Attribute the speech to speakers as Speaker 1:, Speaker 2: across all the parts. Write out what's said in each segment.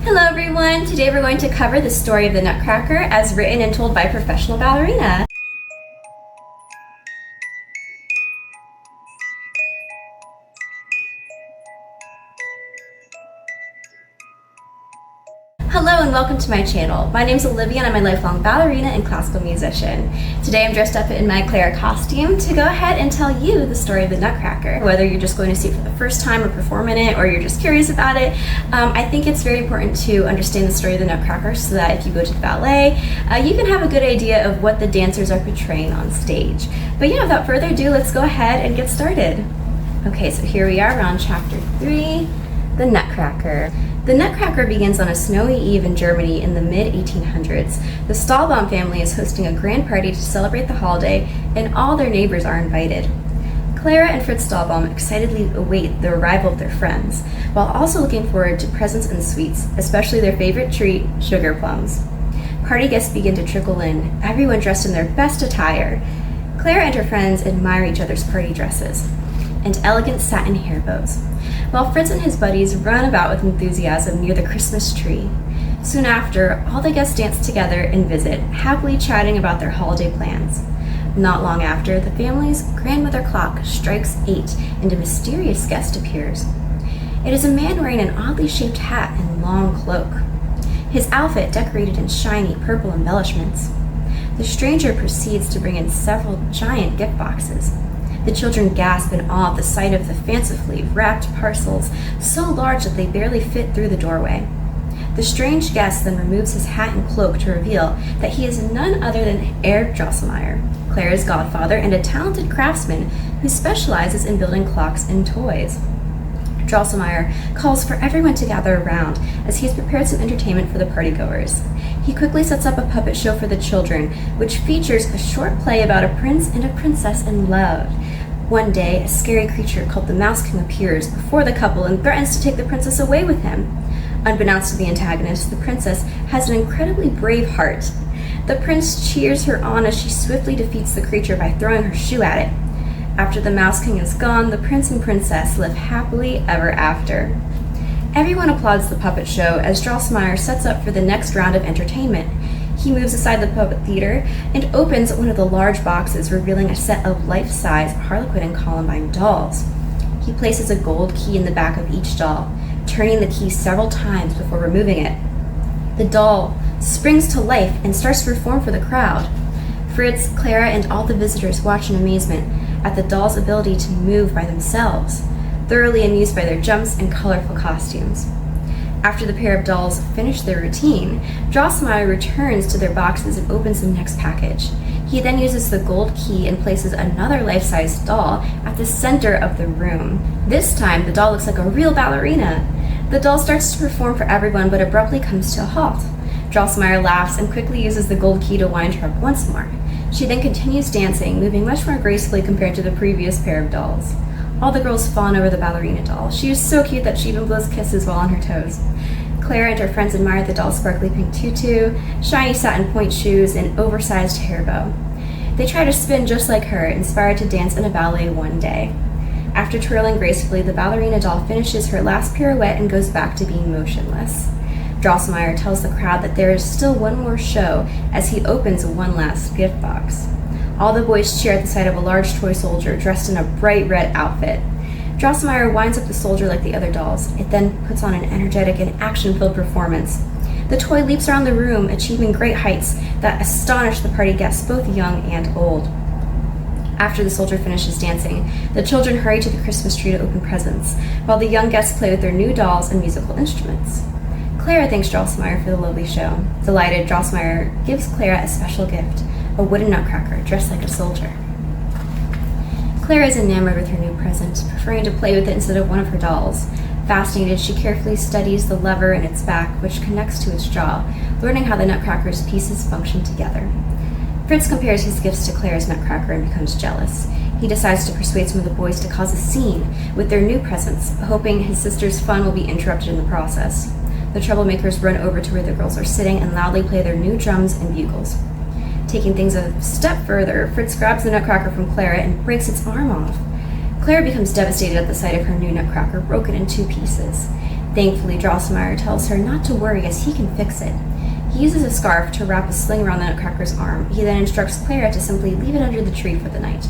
Speaker 1: Hello everyone! Today we're going to cover the story of the Nutcracker as written and told by professional ballerina. Hello and welcome to my channel. My name is Olivia and I'm a lifelong ballerina and classical musician. Today I'm dressed up in my Clara costume to go ahead and tell you the story of the Nutcracker. Whether you're just going to see it for the first time or perform in it, or you're just curious about it, I think it's very important to understand the story of the Nutcracker so that if you go to the ballet, you can have a good idea of what the dancers are portraying on stage. But yeah, without further ado, let's go ahead and get started. Okay, so here we are around chapter 3, the Nutcracker. The Nutcracker begins on a snowy eve in Germany in the mid-1800s. The Stahlbaum family is hosting a grand party to celebrate the holiday, and all their neighbors are invited. Clara and Fritz Stahlbaum excitedly await the arrival of their friends, while also looking forward to presents and sweets, especially their favorite treat, sugar plums. Party guests begin to trickle in, everyone dressed in their best attire. Clara and her friends admire each other's party dresses and elegant satin hair bows, while Fritz and his buddies run about with enthusiasm near the Christmas tree. Soon after, all the guests dance together and visit, happily chatting about their holiday plans. Not long after, the family's grandmother clock strikes 8 and a mysterious guest appears. It is a man wearing an oddly shaped hat and long cloak, his outfit decorated in shiny purple embellishments. The stranger proceeds to bring in several giant gift boxes. The children gasp in awe at the sight of the fancifully wrapped parcels, so large that they barely fit through the doorway. The strange guest then removes his hat and cloak to reveal that he is none other than Herr Drosselmeyer, Clara's godfather and a talented craftsman who specializes in building clocks and toys. Drosselmeyer calls for everyone to gather around as he has prepared some entertainment for the partygoers. He quickly sets up a puppet show for the children, which features a short play about a prince and a princess in love. One day, a scary creature called the Mouse King appears before the couple and threatens to take the princess away with him. Unbeknownst to the antagonist, the princess has an incredibly brave heart. The prince cheers her on as she swiftly defeats the creature by throwing her shoe at it. After the Mouse King is gone, the prince and princess live happily ever after. Everyone applauds the puppet show as Drosselmeyer sets up for the next round of entertainment. He moves aside the puppet theater and opens one of the large boxes, revealing a set of life-size Harlequin and Columbine dolls. He places a gold key in the back of each doll, turning the key several times before removing it. The doll springs to life and starts to perform for the crowd. Fritz, Clara, and all the visitors watch in amazement at the dolls' ability to move by themselves, thoroughly amused by their jumps and colorful costumes. After the pair of dolls finish their routine, Drosselmeyer returns to their boxes and opens the next package. He then uses the gold key and places another life-size doll at the center of the room. This time, the doll looks like a real ballerina. The doll starts to perform for everyone, but abruptly comes to a halt. Drosselmeyer laughs and quickly uses the gold key to wind her up once more. She then continues dancing, moving much more gracefully compared to the previous pair of dolls. All the girls fawn over the ballerina doll. She is so cute that she even blows kisses while on her toes. Clara and her friends admire the doll's sparkly pink tutu, shiny satin point shoes, and oversized hair bow. They try to spin just like her, inspired to dance in a ballet one day. After twirling gracefully, the ballerina doll finishes her last pirouette and goes back to being motionless. Drosselmeyer tells the crowd that there is still one more show as he opens one last gift box. All the boys cheer at the sight of a large toy soldier dressed in a bright red outfit. Drosselmeyer winds up the soldier like the other dolls. It then puts on an energetic and action-filled performance. The toy leaps around the room, achieving great heights that astonish the party guests, both young and old. After the soldier finishes dancing, the children hurry to the Christmas tree to open presents, while the young guests play with their new dolls and musical instruments. Clara thanks Drosselmeyer for the lovely show. Delighted, Drosselmeyer gives Clara a special gift, a wooden nutcracker dressed like a soldier. Clara is enamored with her new present, preferring to play with it instead of one of her dolls. Fascinated, she carefully studies the lever in its back, which connects to its jaw, learning how the nutcracker's pieces function together. Fritz compares his gifts to Clara's nutcracker and becomes jealous. He decides to persuade some of the boys to cause a scene with their new presents, hoping his sister's fun will be interrupted in the process. The troublemakers run over to where the girls are sitting and loudly play their new drums and bugles. Taking things a step further, Fritz grabs the nutcracker from Clara and breaks its arm off. Clara becomes devastated at the sight of her new nutcracker broken in 2 pieces. Thankfully, Drosselmeyer tells her not to worry as he can fix it. He uses a scarf to wrap a sling around the Nutcracker's arm. He then instructs Clara to simply leave it under the tree for the night.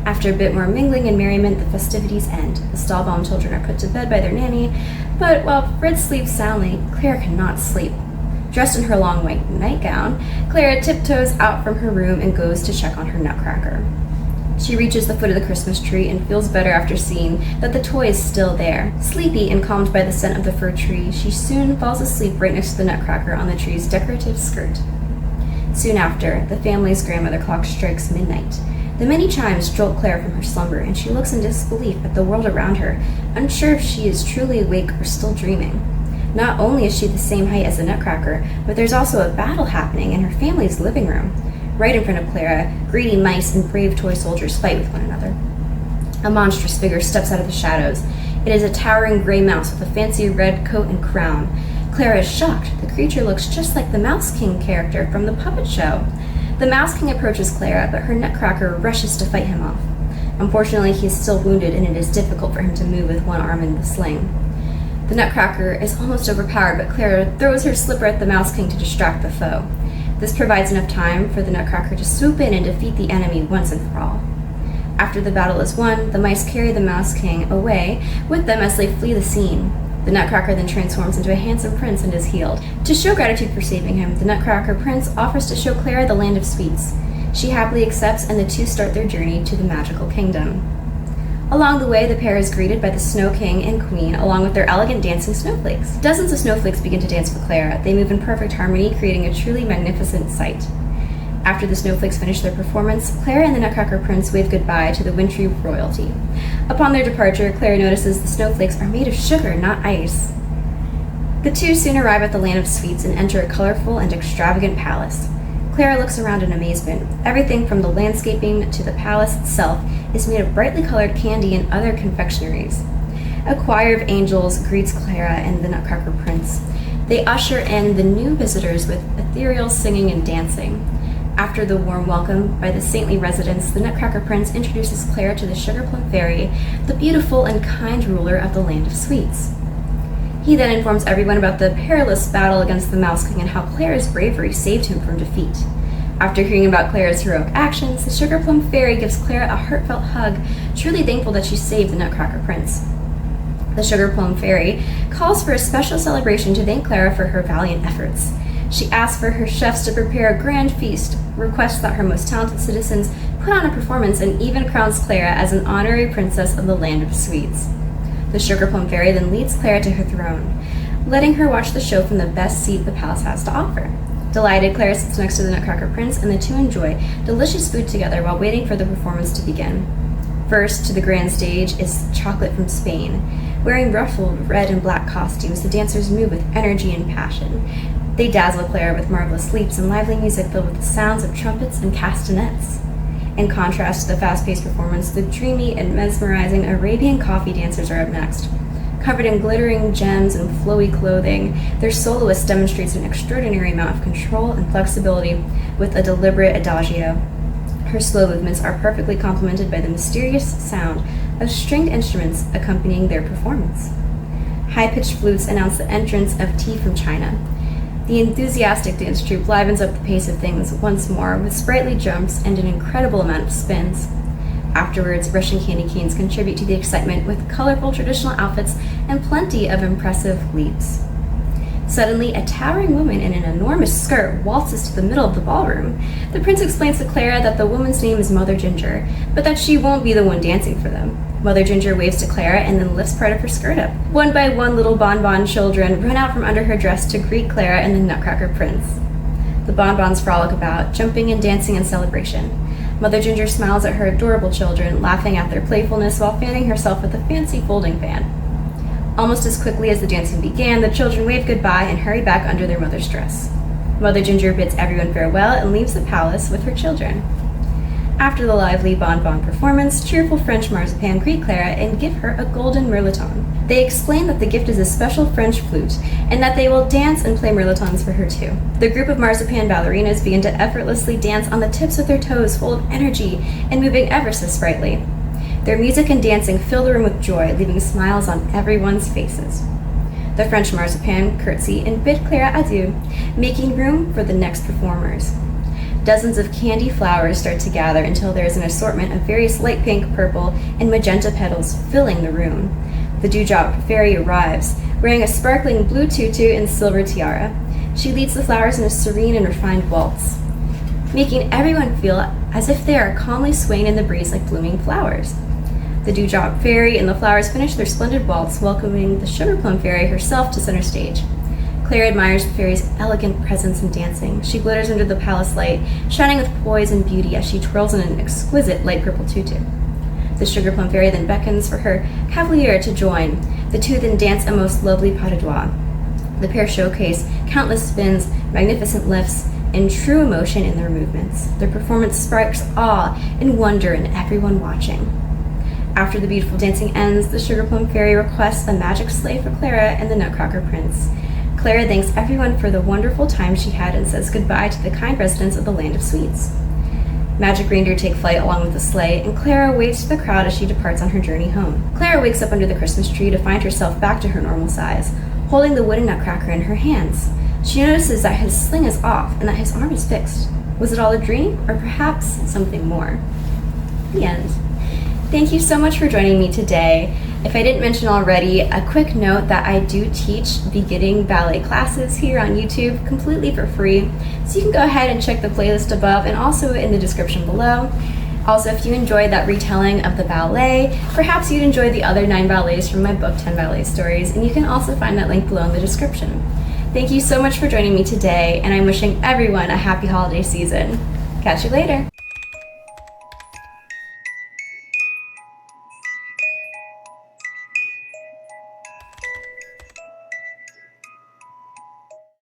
Speaker 1: After a bit more mingling and merriment, the festivities end. The Stahlbaum children are put to bed by their nanny, but while Fritz sleeps soundly, Clara cannot sleep. Dressed in her long white nightgown, Clara tiptoes out from her room and goes to check on her Nutcracker. She reaches the foot of the Christmas tree and feels better after seeing that the toy is still there. Sleepy and calmed by the scent of the fir tree, she soon falls asleep right next to the Nutcracker on the tree's decorative skirt. Soon after, the family's grandmother clock strikes midnight. The many chimes jolt Clara from her slumber, and she looks in disbelief at the world around her, unsure if she is truly awake or still dreaming. Not only is she the same height as the Nutcracker, but there's also a battle happening in her family's living room. Right in front of Clara, greedy mice and brave toy soldiers fight with one another. A monstrous figure steps out of the shadows. It is a towering gray mouse with a fancy red coat and crown. Clara is shocked. The creature looks just like the Mouse King character from the puppet show. The Mouse King approaches Clara, but her Nutcracker rushes to fight him off. Unfortunately, he is still wounded, and it is difficult for him to move with one arm in the sling. The Nutcracker is almost overpowered, but Clara throws her slipper at the Mouse King to distract the foe. This provides enough time for the Nutcracker to swoop in and defeat the enemy once and for all. After the battle is won, the mice carry the Mouse King away with them as they flee the scene. The Nutcracker then transforms into a handsome prince and is healed. To show gratitude for saving him, the Nutcracker prince offers to show Clara the land of sweets. She happily accepts, and the two start their journey to the magical kingdom. Along the way, the pair is greeted by the Snow King and Queen, along with their elegant dancing snowflakes. Dozens of snowflakes begin to dance for Clara. They move in perfect harmony, creating a truly magnificent sight. After the snowflakes finish their performance, Clara and the Nutcracker Prince wave goodbye to the wintry royalty. Upon their departure, Clara notices the snowflakes are made of sugar, not ice. The two soon arrive at the land of sweets and enter a colorful and extravagant palace. Clara looks around in amazement. Everything from the landscaping to the palace itself is made of brightly colored candy and other confectionaries. A choir of angels greets Clara and the Nutcracker Prince. They usher in the new visitors with ethereal singing and dancing. After the warm welcome by the saintly residents, the Nutcracker Prince introduces Clara to the Sugar Plum Fairy, the beautiful and kind ruler of the land of sweets. He then informs everyone about the perilous battle against the Mouse King and how Clara's bravery saved him from defeat. After hearing about Clara's heroic actions, the Sugar Plum Fairy gives Clara a heartfelt hug, truly thankful that she saved the Nutcracker Prince. The Sugar Plum Fairy calls for a special celebration to thank Clara for her valiant efforts. She asks for her chefs to prepare a grand feast, requests that her most talented citizens put on a performance, and even crowns Clara as an honorary princess of the land of sweets. The Sugar Plum Fairy then leads Clara to her throne, letting her watch the show from the best seat the palace has to offer. Delighted, Clara sits next to the Nutcracker Prince, and the two enjoy delicious food together while waiting for the performance to begin. First to the grand stage is Chocolate from Spain. Wearing ruffled red and black costumes, the dancers move with energy and passion. They dazzle Clara with marvelous leaps and lively music filled with the sounds of trumpets and castanets. In contrast to the fast-paced performance, the dreamy and mesmerizing Arabian coffee dancers are up next. Covered in glittering gems and flowy clothing, their soloist demonstrates an extraordinary amount of control and flexibility with a deliberate adagio. Her slow movements are perfectly complemented by the mysterious sound of stringed instruments accompanying their performance. High-pitched flutes announce the entrance of Tea from China. The enthusiastic dance troupe livens up the pace of things once more with sprightly jumps and an incredible amount of spins. Afterwards, Russian candy canes contribute to the excitement with colorful traditional outfits and plenty of impressive leaps. Suddenly, a towering woman in an enormous skirt waltzes to the middle of the ballroom. The prince explains to Clara that the woman's name is Mother Ginger, but that she won't be the one dancing for them. Mother Ginger waves to Clara and then lifts part of her skirt up. One by one, little bonbon children run out from under her dress to greet Clara and the Nutcracker Prince. The bonbons frolic about, jumping and dancing in celebration. Mother Ginger smiles at her adorable children, laughing at their playfulness while fanning herself with a fancy folding fan. Almost as quickly as the dancing began, the children wave goodbye and hurry back under their mother's dress. Mother Ginger bids everyone farewell and leaves the palace with her children. After the lively bonbon performance, cheerful French marzipan greet Clara and give her a golden mirliton. They explain that the gift is a special French flute and that they will dance and play mirlitons for her too. The group of marzipan ballerinas begin to effortlessly dance on the tips of their toes, full of energy and moving ever so sprightly. Their music and dancing fill the room with joy, leaving smiles on everyone's faces. The French marzipan curtsy and bid Clara adieu, making room for the next performers. Dozens of candy flowers start to gather until there is an assortment of various light pink, purple, and magenta petals filling the room. The dewdrop fairy arrives, wearing a sparkling blue tutu and silver tiara. She leads the flowers in a serene and refined waltz, making everyone feel as if they are calmly swaying in the breeze like blooming flowers. The dewdrop fairy and the flowers finish their splendid waltz, welcoming the sugar plum fairy herself to center stage. Clara admires the fairy's elegant presence and dancing. She glitters under the palace light, shining with poise and beauty as she twirls in an exquisite light purple tutu. The sugar plum fairy then beckons for her cavalier to join. The two then dance a most lovely pas de deux. The pair showcase countless spins, magnificent lifts, and true emotion in their movements. Their performance sparks awe and wonder in everyone watching. After the beautiful dancing ends, the sugar plum fairy requests a magic sleigh for Clara and the Nutcracker prince. Clara thanks everyone for the wonderful time she had and says goodbye to the kind residents of the Land of Sweets. Magic reindeer take flight along with the sleigh, and Clara waves to the crowd as she departs on her journey home. Clara wakes up under the Christmas tree to find herself back to her normal size, holding the wooden nutcracker in her hands. She notices that his sling is off and that his arm is fixed. Was it all a dream, or perhaps something more? The end. Thank you so much for joining me today. If I didn't mention already, a quick note that I do teach beginning ballet classes here on YouTube completely for free. So you can go ahead and check the playlist above and also in the description below. Also, if you enjoyed that retelling of the ballet, perhaps you'd enjoy the other 9 ballets from my book, 10 Ballet Stories, and you can also find that link below in the description. Thank you so much for joining me today, and I'm wishing everyone a happy holiday season. Catch you later.